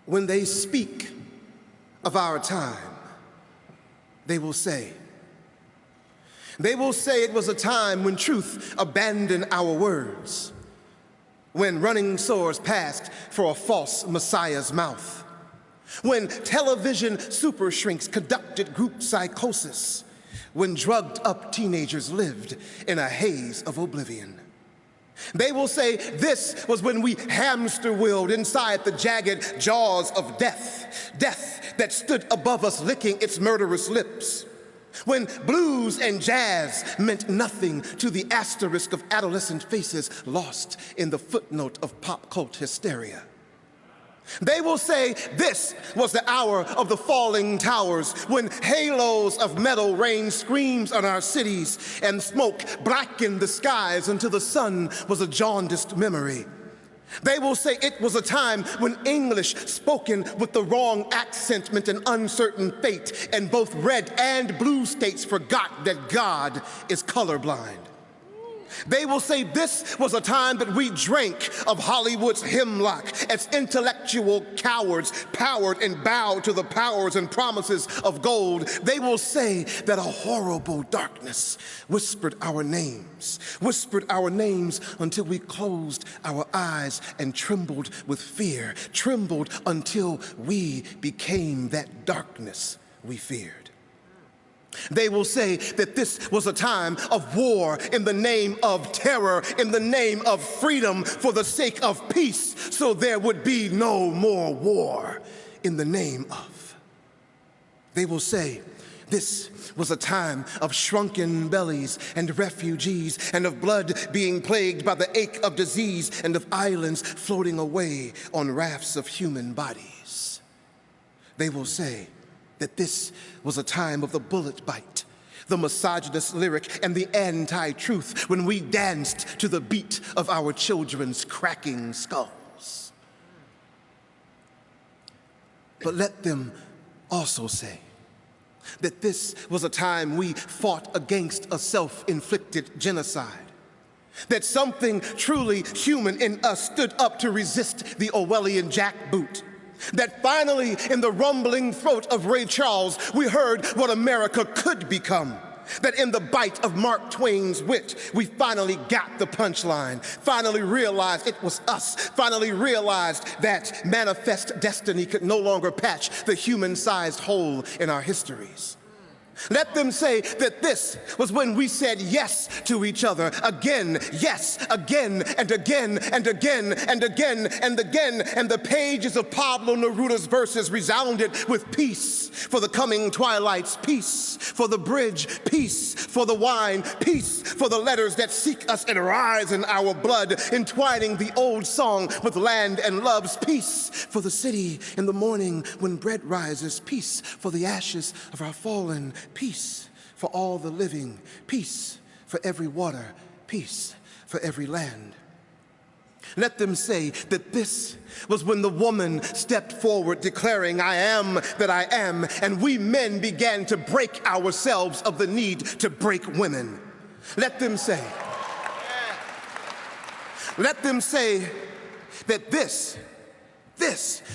When they speak of our time, they will say it was a time when truth abandoned our words, when running sores passed for a false messiah's mouth, when television super shrinks conducted group psychosis, when drugged up teenagers lived in a haze of oblivion. They will say this was when we hamster-wheeled inside the jagged jaws of death, death that stood above us licking its murderous lips, when blues and jazz meant nothing to the asterisk of adolescent faces lost in the footnote of pop cult hysteria. They will say this was the hour of the falling towers, when halos of metal rained screams on our cities and smoke blackened the skies until the sun was a jaundiced memory. They will say it was a time when English spoken with the wrong accent meant an uncertain fate, and both red and blue states forgot that God is colorblind. They will say this was a time that we drank of Hollywood's hemlock as intellectual cowards powered and bowed to the powers and promises of gold. They will say that a horrible darkness whispered our names until we closed our eyes and trembled with fear, trembled until we became that darkness we feared. They will say that this was a time of war in the name of terror, in the name of freedom, for the sake of peace, so there would be no more war in the name of. They will say this was a time of shrunken bellies and refugees, and of blood being plagued by the ache of disease, and of islands floating away on rafts of human bodies. They will say that this was a time of the bullet bite, the misogynist lyric, and the anti-truth, when we danced to the beat of our children's cracking skulls. But let them also say that this was a time we fought against a self-inflicted genocide, that something truly human in us stood up to resist the Orwellian jackboot, that finally, in the rumbling throat of Ray Charles, we heard what America could become. That in the bite of Mark Twain's wit, we finally got the punchline, finally realized it was us, finally realized that manifest destiny could no longer patch the human-sized hole in our histories. Let them say that this was when we said yes to each other again, yes, again, and again, and again, and again, and again, and the pages of Pablo Neruda's verses resounded with peace for the coming twilights, peace for the bridge, peace for the wine, peace for the letters that seek us and rise in our blood, entwining the old song with land and love's peace for the city in the morning when bread rises, peace for the ashes of our fallen, peace for all the living, peace for every water, peace for every land. Let them say that this was when the woman stepped forward declaring, "I am that I am," and we men began to break ourselves of the need to break women. Let them say that this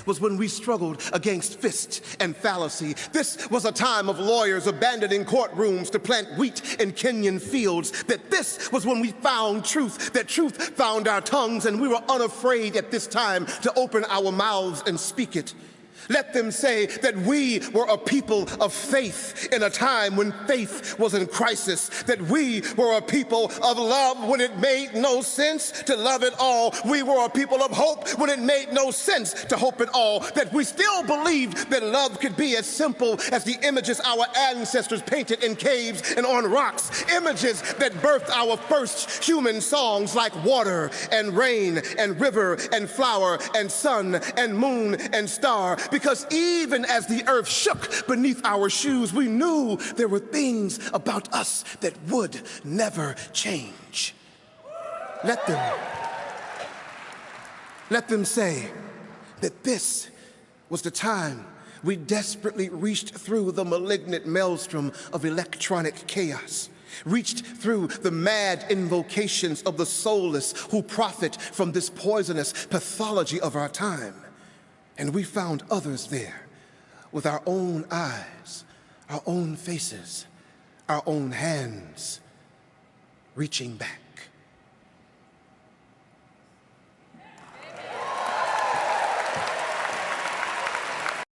was when we struggled against fist and fallacy. This was a time of lawyers abandoning courtrooms to plant wheat in Kenyan fields. That this was when we found truth, that truth found our tongues, and we were unafraid at this time to open our mouths and speak it. Let them say that we were a people of faith in a time when faith was in crisis, that we were a people of love when it made no sense to love at all. We were a people of hope when it made no sense to hope at all, that we still believed that love could be as simple as the images our ancestors painted in caves and on rocks, images that birthed our first human songs like water and rain and river and flower and sun and moon and star. Because even as the earth shook beneath our shoes, we knew there were things about us that would never change. Let them say that this was the time we desperately reached through the malignant maelstrom of electronic chaos, reached through the mad invocations of the soulless who profit from this poisonous pathology of our time, And we found others there with our own eyes, our own faces, our own hands reaching back.